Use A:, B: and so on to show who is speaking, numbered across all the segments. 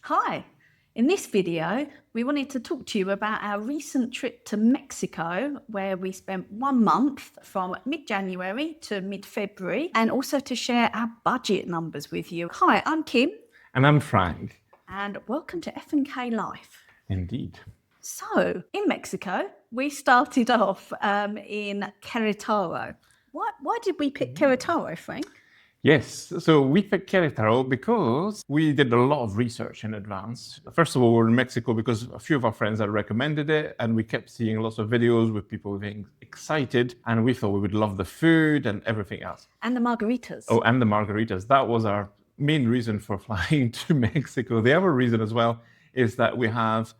A: Hi, in this video, we wanted to talk to you about our recent trip to Mexico, where we spent 1 month from mid-January to mid-February, and also to share our budget numbers with you. Hi, I'm Kim.
B: And I'm Frank.
A: And welcome to F&K Life.
B: Indeed.
A: So, in Mexico, we started off in Querétaro. Why did we pick Querétaro, Frank?
B: Yes, so we picked Querétaro because we did a lot of research in advance. First of all, we're in Mexico because a few of our friends had recommended it, and we kept seeing lots of videos with people being excited, and we thought we would love the food and everything else.
A: And the margaritas.
B: Oh, and the margaritas. That was our main reason for flying to Mexico. The other reason as well is that we have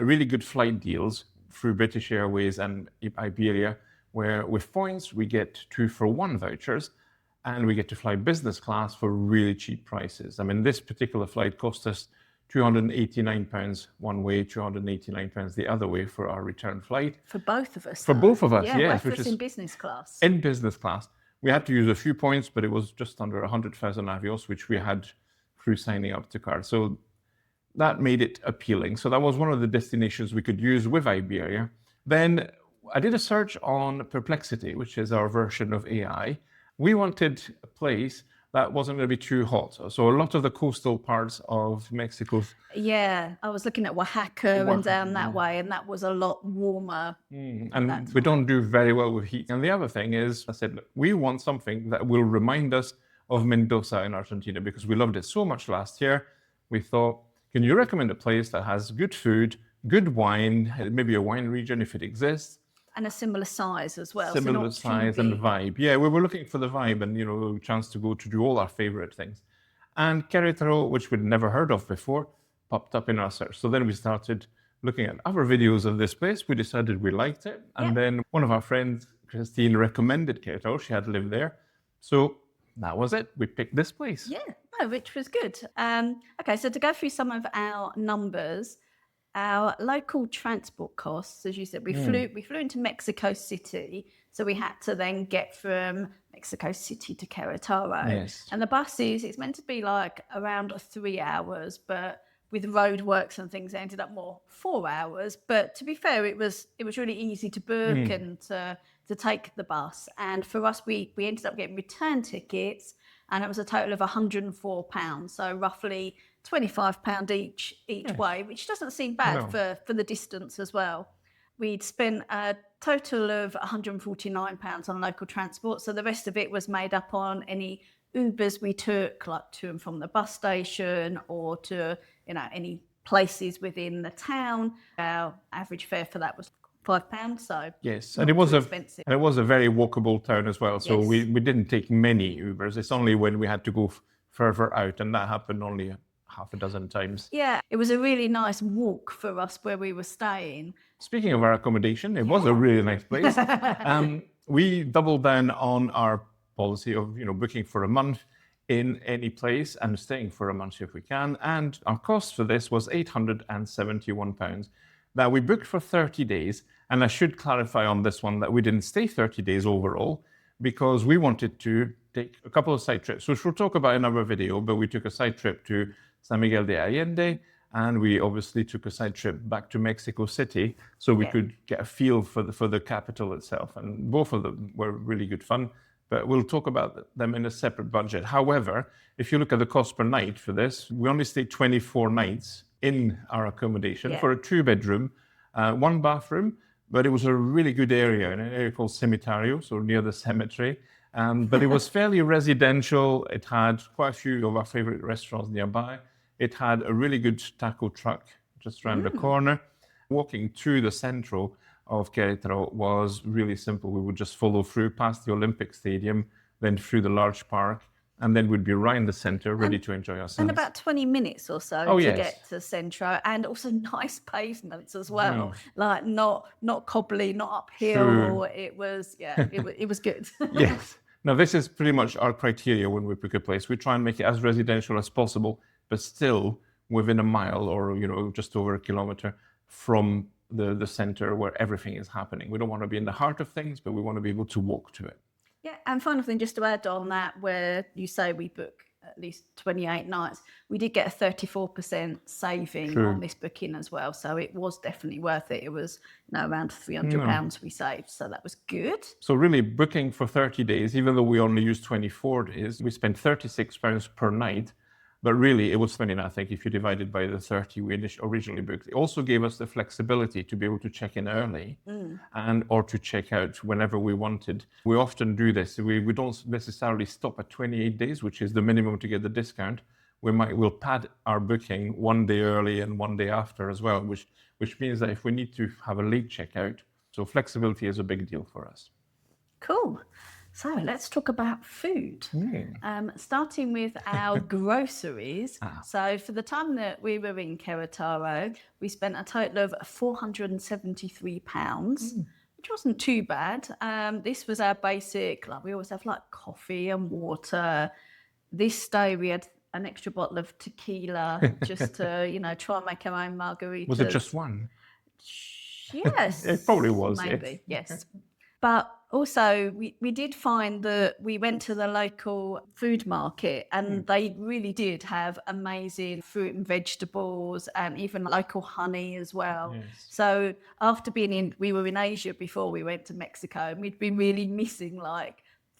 B: really good flight deals through British Airways and Iberia, where with points we get 2-for-1 vouchers, and we get to fly business class for really cheap prices. I mean, this particular flight cost us £289 one way, £289 the other way for our return flight.
A: For both of us.
B: For both of us,
A: yeah,
B: yes.
A: Both of us in business class.
B: In business class. We had to use a few points, but it was just under 100,000 avios, which we had through signing up to card. So that made it appealing. So that was one of the destinations we could use with Iberia. Then I did a search on Perplexity, which is our version of AI. We wanted a place that wasn't going to be too hot. So a lot of the coastal parts of Mexico.
A: Yeah, I was looking at Oaxaca and down that way, and that was a lot warmer.
B: And we don't do very well with heat. And the other thing is, I said, look, we want something that will remind us of Mendoza in Argentina, because we loved it so much last year. We thought, can you recommend a place that has good food, good wine, maybe a wine region if it exists?
A: And a similar size as well.
B: Similar size and vibe. Yeah, we were looking for the vibe and, a chance to go to do all our favorite things. And Querétaro, which we'd never heard of before, popped up in our search. So then we started looking at other videos of this place. We decided we liked it. And then one of our friends, Christine, recommended Querétaro. She had lived there. So that was it. We picked this place.
A: Yeah, which was good. Okay, so to go through some of our numbers, our local transport costs, as you said, we flew into Mexico City, so we had to then get from Mexico City to Querétaro.
B: Yes.
A: And the buses, it's meant to be like around 3 hours, but with roadworks and things, it ended up more 4 hours. But to be fair, it was really easy to book and to take the bus. And for us, we ended up getting return tickets, and it was a total of £104, so roughly £25 each way, which doesn't seem bad for the distance as well. We'd spent a total of £149 on local transport, so the rest of it was made up on any Ubers we took, like to and from the bus station or to any places within the town. Our average fare for that was £5, so
B: yes, and it was a very walkable town as well. So we didn't take many Ubers. It's only when we had to go further out, and that happened only half a dozen times.
A: Yeah, it was a really nice walk for us where we were staying.
B: Speaking of our accommodation, it was a really nice place. We doubled down on our policy of booking for a month in any place and staying for a month if we can. And our cost for this was £871. Now we booked for 30 days, and I should clarify on this one that we didn't stay 30 days overall, because we wanted to take a couple of side trips, which we'll talk about in another video. But we took a side trip to San Miguel de Allende, and we obviously took a side trip back to Mexico City, so we could get a feel for the capital itself. And both of them were really good fun, but we'll talk about them in a separate budget. However, if you look at the cost per night for this, we only stayed 24 nights in our accommodation for a 2-bedroom, 1 bathroom, but it was a really good area, in an area called Cemitario, so near the cemetery. But it was fairly residential. It had quite a few of our favorite restaurants nearby. It had a really good taco truck just around the corner. Walking through the central of Querétaro was really simple. We would just follow through past the Olympic Stadium, then through the large park, and then we'd be right in the center, ready to enjoy ourselves.
A: And about 20 minutes or so get to Centro, and also nice pavements as well. Like not cobbly, not uphill. It was it was good.
B: Yes. Now this is pretty much our criteria when we pick a place. We try and make it as residential as possible, but still within a mile or just over a kilometer from the center where everything is happening. We don't want to be in the heart of things, but we want to be able to walk to it.
A: Yeah, and final thing, just to add on that, where you say we book at least 28 nights, we did get a 34% saving on this booking as well. So it was definitely worth it. It was around £300 we saved. So that was good.
B: So really booking for 30 days, even though we only used 24 days, we spent £36 per night. But really, it was 29, I think, if you divide it by the 30 we originally booked. It also gave us the flexibility to be able to check in early or to check out whenever we wanted. We often do this. We don't necessarily stop at 28 days, which is the minimum to get the discount. We'll pad our booking one day early and one day after as well, which means that if we need to have a late checkout, so flexibility is a big deal for us.
A: Cool. So let's talk about food. Starting with our groceries. So for the time that we were in Querétaro, we spent a total of £473, which wasn't too bad. This was our basic, we always have coffee and water. This day we had an extra bottle of tequila just to, try and make our own margaritas.
B: Was it just one?
A: Yes.
B: It probably was.
A: Maybe, yes. But also, we did find that we went to the local food market and they really did have amazing fruit and vegetables and even local honey as well.
B: Yes.
A: So after we were in Asia before we went to Mexico, and we'd been really missing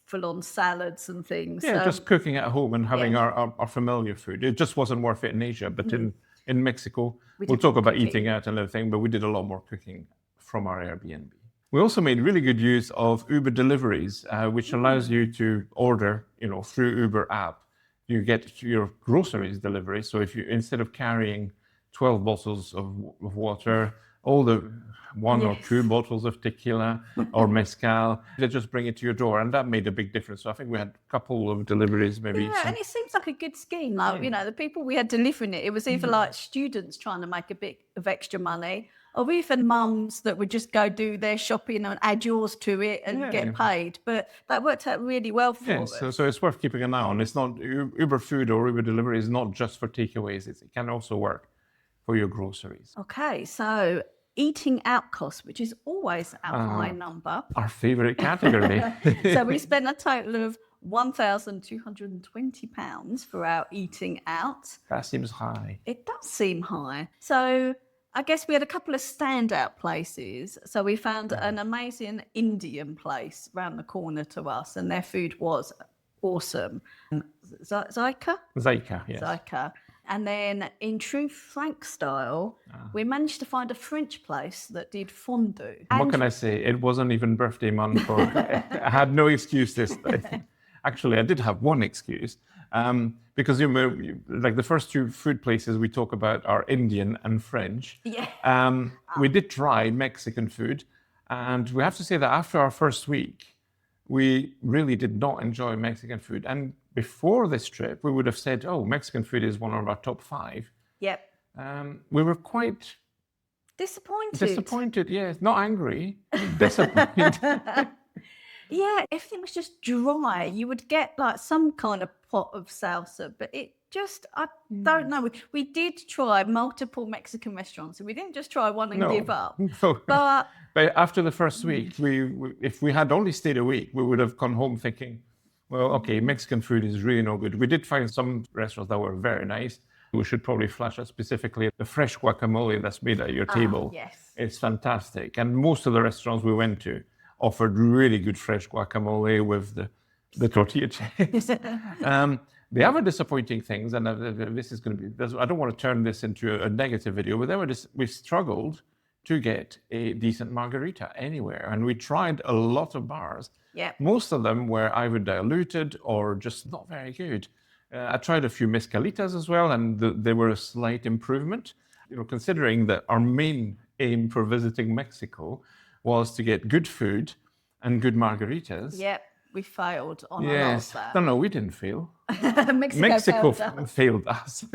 A: full-on salads and things.
B: Yeah, just cooking at home and having our familiar food. It just wasn't worth it in Asia, but in Mexico, we'll talk about eating out and everything, but we did a lot more cooking from our Airbnb. We also made really good use of Uber Deliveries, which allows you to order, through Uber app. You get your groceries delivery. So if you, instead of carrying 12 bottles of water, all the 1 or 2 bottles of tequila or mezcal, they just bring it to your door. And that made a big difference. So I think we had a couple of deliveries, maybe.
A: Yeah, and it seems like a good scheme. The people we had delivering it was either students trying to make a bit of extra money, or even mums that would just go do their shopping and add yours to it and get paid. But that worked out really well for us.
B: So it's worth keeping an eye on. It's not Uber food or Uber delivery is not just for takeaways. It can also work for your groceries.
A: Okay, so eating out costs, which is always our high number.
B: Our favorite category.
A: So we spent a total of £1,220 for our eating out.
B: That seems high.
A: It does seem high. So I guess we had a couple of standout places. So we found an amazing Indian place around the corner to us, and their food was awesome. Zyka,
B: yes.
A: Zyka. And then in true Frank style, we managed to find a French place that did fondue.
B: What can I say? It wasn't even birthday month. I had no excuse this day. Actually, I did have one excuse. Because the first 2 food places we talk about are Indian and French.
A: Yeah.
B: We did try Mexican food, and we have to say that after our first week, we really did not enjoy Mexican food. And before this trip, we would have said, Mexican food is one of our top 5.
A: Yep.
B: We were quite disappointed, yes. Not angry, disappointed.
A: Yeah, everything was just dry. You would get some kind of pot of salsa, but it just, I don't know. We did try multiple Mexican restaurants, and we didn't just try one and give up.
B: No.
A: But
B: after the first week, if we had only stayed a week, we would have gone home thinking, well, okay, Mexican food is really no good. We did find some restaurants that were very nice. We should probably flash out specifically the fresh guacamole that's made at your table.
A: Yes.
B: It's fantastic. And most of the restaurants we went to offered really good fresh guacamole with the tortilla chips. The other disappointing things, and this is going to be, I don't want to turn this into a negative video, but we struggled to get a decent margarita anywhere. And we tried a lot of bars.
A: Yep.
B: Most of them were either diluted or just not very good. I tried a few mezcalitas as well, and they were a slight improvement. Considering that our main aim for visiting Mexico was to get good food and good margaritas.
A: Yep, we failed on a lot of that.
B: No, we didn't fail.
A: Mexico
B: failed us.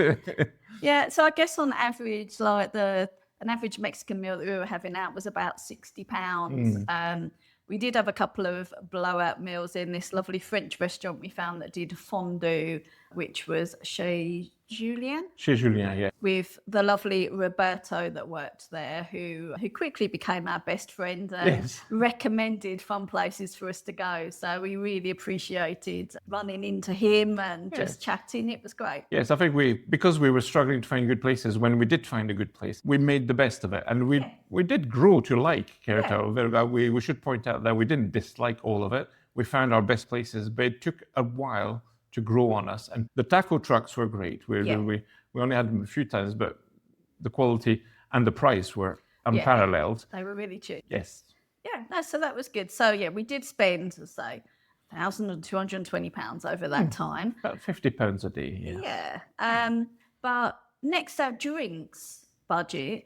A: Yeah, so I guess on average, an average Mexican meal that we were having out was about £60. We did have a couple of blowout meals in this lovely French restaurant we found that did fondue, which was chez Julien.
B: Chez Julien, yeah.
A: With the lovely Roberto that worked there, who quickly became our best friend and recommended fun places for us to go. So we really appreciated running into him and just chatting. It was great.
B: Yes, I think because we were struggling to find good places, when we did find a good place, we made the best of it. And we did grow to like Querétaro. We should point out that we didn't dislike all of it. We found our best places, but it took a while to grow on us. And the taco trucks were great. We only had them a few times, but the quality and the price were unparalleled.
A: They were really cheap.
B: Yes.
A: Yeah, no, so that was good. So yeah, we did spend, say, £1,220 over that time.
B: About £50 a day,
A: Yeah. But next, our drinks budget,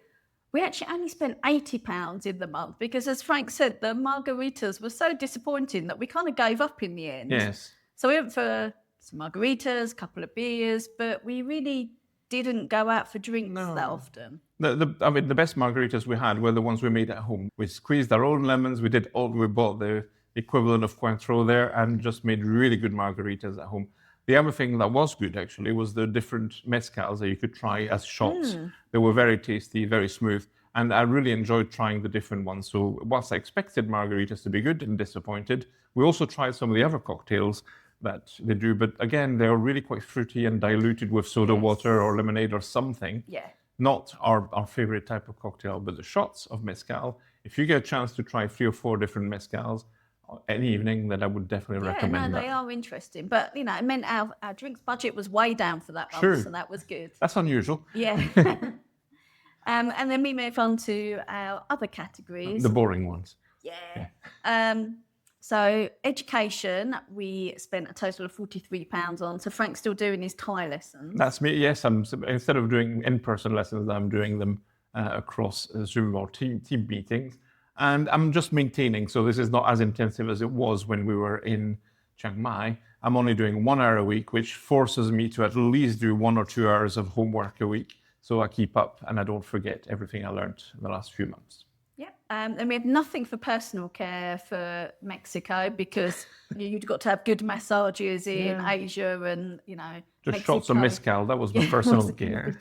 A: we actually only spent £80 in the month because, as Frank said, the margaritas were so disappointing that we kind of gave up in the end.
B: Yes.
A: So we went for some margaritas, a couple of beers, but we really didn't go out for drinks that often.
B: The best margaritas we had were the ones we made at home. We squeezed our own lemons. We bought the equivalent of Cointreau there and just made really good margaritas at home. The other thing that was good, actually, was the different mezcals that you could try as shots. They were very tasty, very smooth, and I really enjoyed trying the different ones. So whilst I expected margaritas to be good and disappointed, we also tried some of the other cocktails that they do, but again, they're really quite fruity and diluted with soda water or lemonade or something.
A: Yeah.
B: Not our favorite type of cocktail, but the shots of mezcal. If you get a chance to try 3 or 4 different mezcals any evening, then I would definitely recommend that.
A: They are interesting, but it meant our drinks budget was way down for that month, so that was good.
B: That's unusual.
A: Yeah. And then we move on to our other categories.
B: The boring ones.
A: Yeah. So education, we spent a total of £43 on. So Frank's still doing his Thai lessons.
B: That's me. Yes, instead of doing in-person lessons, I'm doing them across Zoom or team meetings, and I'm just maintaining. So this is not as intensive as it was when we were in Chiang Mai. I'm only doing 1 hour a week, which forces me to at least do 1 or 2 hours of homework a week, so I keep up and I don't forget everything I learned in the last few months.
A: Yeah, and we had nothing for personal care for Mexico because you'd got to have good massages in Asia and,
B: Just
A: Mexico.
B: shots of mezcal, that was my personal care.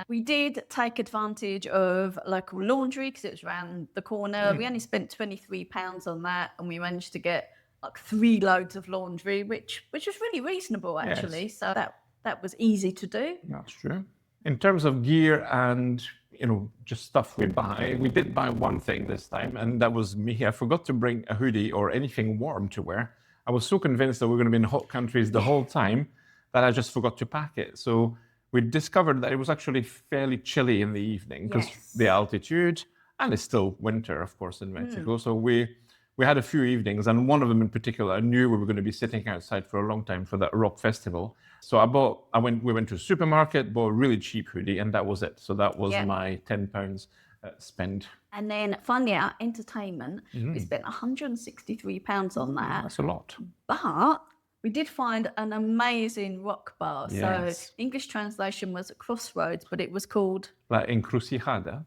A: We did take advantage of local laundry because it was around the corner. We only spent £23 on that and we managed to get like 3 loads of laundry, which was really reasonable actually. Yes. So that was easy to do.
B: That's true. In terms of gear and just stuff we buy. We did buy one thing this time, and that was me. I forgot to bring a hoodie or anything warm to wear. I was so convinced that we were going to be in hot countries the whole time that I just forgot to pack it. So we discovered that it was actually fairly chilly in the evening because the altitude, and it's still winter, of course, in Mexico. So we had a few evenings, and one of them in particular, I knew we were going to be sitting outside for a long time for that rock festival. So we went to a supermarket, bought a really cheap hoodie, and that was it. So that was my £10 spend.
A: And then finally, our entertainment, we spent £163 on that.
B: That's a lot.
A: But we did find an amazing rock bar.
B: Yes.
A: So English translation was Crossroads, but it was called
B: La Encrucijada.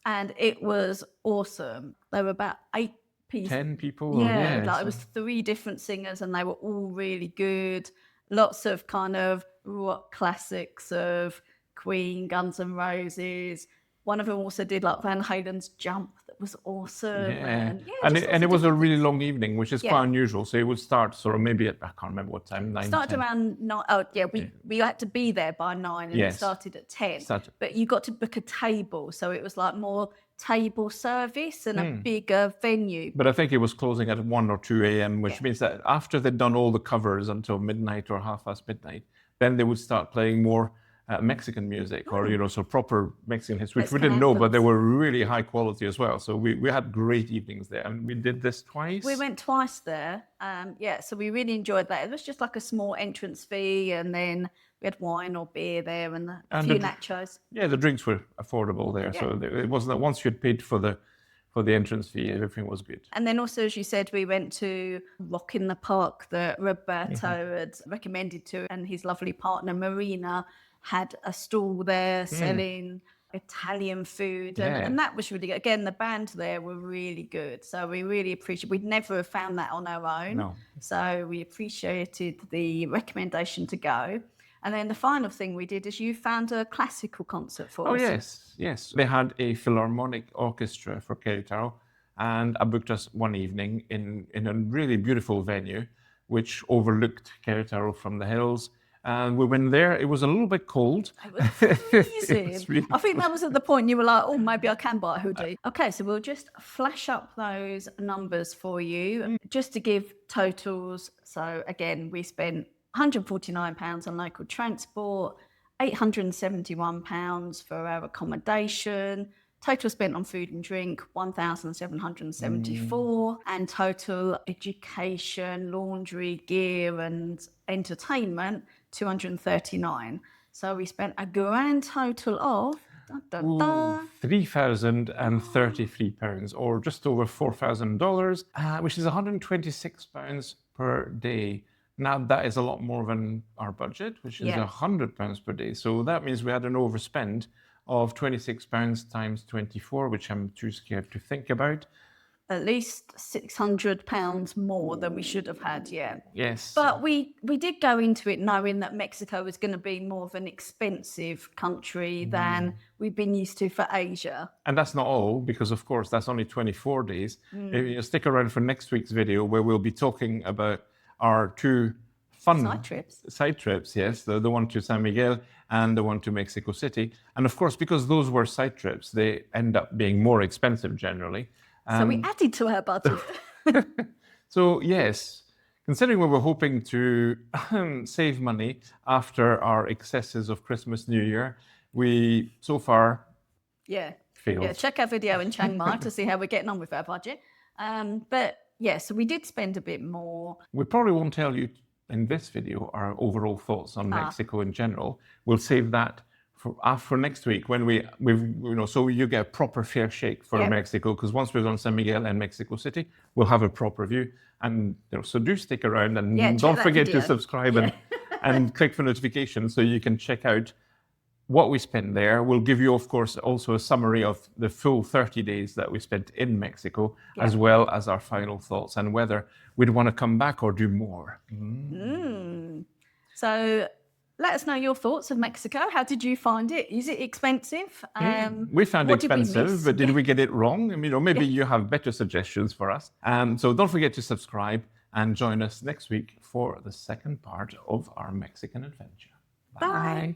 A: And it was awesome. There were about 8 people.
B: 10 people?
A: Yeah, it was 3 different singers and they were all really good. Lots of kind of rock classics of Queen, Guns N' Roses. One of them also did like Van Halen's Jump. That was awesome.
B: And it was a really long evening, which is quite unusual. So it would start sort of maybe I can't remember what time, 9,
A: started
B: 10.
A: around 9. Oh, yeah, we had to be there by 9 and it started at 10. But you got to book a table. So it was like more table service and a bigger venue.
B: But I think it was closing at 1 or 2 a.m., which means that after they'd done all the covers until midnight or half past midnight, then they would start playing more Mexican music or, so proper Mexican hits, which we didn't know, but they were really high quality as well. So we had great evenings there, and we did this twice.
A: We went twice there. So we really enjoyed that. It was just like a small entrance fee, and then we had wine or beer there and a few nachos. Yeah,
B: the drinks were affordable there. Yeah. So it wasn't that once you'd paid for the entrance fee, everything was good.
A: And then also, as you said, we went to Rock in the Park that Roberto had recommended to, and his lovely partner Marina had a stall there selling Italian food, and that was really good. Again, the band there were really good, so we really appreciate. We'd never have found that on our own, so we appreciated the recommendation to go. And then the final thing we did is you found a classical concert for
B: Oh,
A: us.
B: yes. They had a philharmonic orchestra for Querétaro, and I booked us one evening in a really beautiful venue, which overlooked Querétaro from the hills. And we went there. It was a little bit cold.
A: It was freezing.
B: Really
A: I think that was at the point you were like, oh, maybe I can buy a hoodie. Okay, so we'll just flash up those numbers for you just to give totals. So again, we spent £149 on local transport, £871 for our accommodation, total spent on food and drink, 1,774, and total education, laundry, gear, and entertainment, 239. So we spent a grand total of
B: £3,033, or just over $4,000, which is £126 per day. Now that is a lot more than our budget, which is £100 per day. So that means we had an overspend of £26 times 24, which I'm too scared to think about.
A: At least £600 more than we should have had,
B: Yes.
A: But we did go into it knowing that Mexico was going to be more of an expensive country than we've been used to for Asia.
B: And that's not all, because of course that's only 24 days. You stick around for next week's video, where we'll be talking about our two fun side trips, yes, the one to San Miguel and the one to Mexico City. And of course, because those were side trips, they end up being more expensive generally.
A: So we added to our budget.
B: So yes, considering we were hoping to save money after our excesses of Christmas, New Year, we so far failed.
A: Yeah, check our video in Chiang Mai to see how we're getting on with our budget. But yeah, so we did spend a bit more.
B: We probably won't tell you in this video our overall thoughts on Mexico in general. We'll save that for next week, when so you get a proper fair shake for Mexico, because once we've done San Miguel and Mexico City, we'll have a proper view. And so do stick around, and don't forget to subscribe and click for notifications so you can check out what we spent there. We'll give you, of course, also a summary of the full 30 days that we spent in Mexico, as well as our final thoughts and whether we'd want to come back or do more.
A: So let us know your thoughts of Mexico. How did you find it? Is it expensive?
B: We found it expensive, but did we get it wrong? I mean, maybe you have better suggestions for us. So don't forget to subscribe and join us next week for the second part of our Mexican adventure.
A: Bye.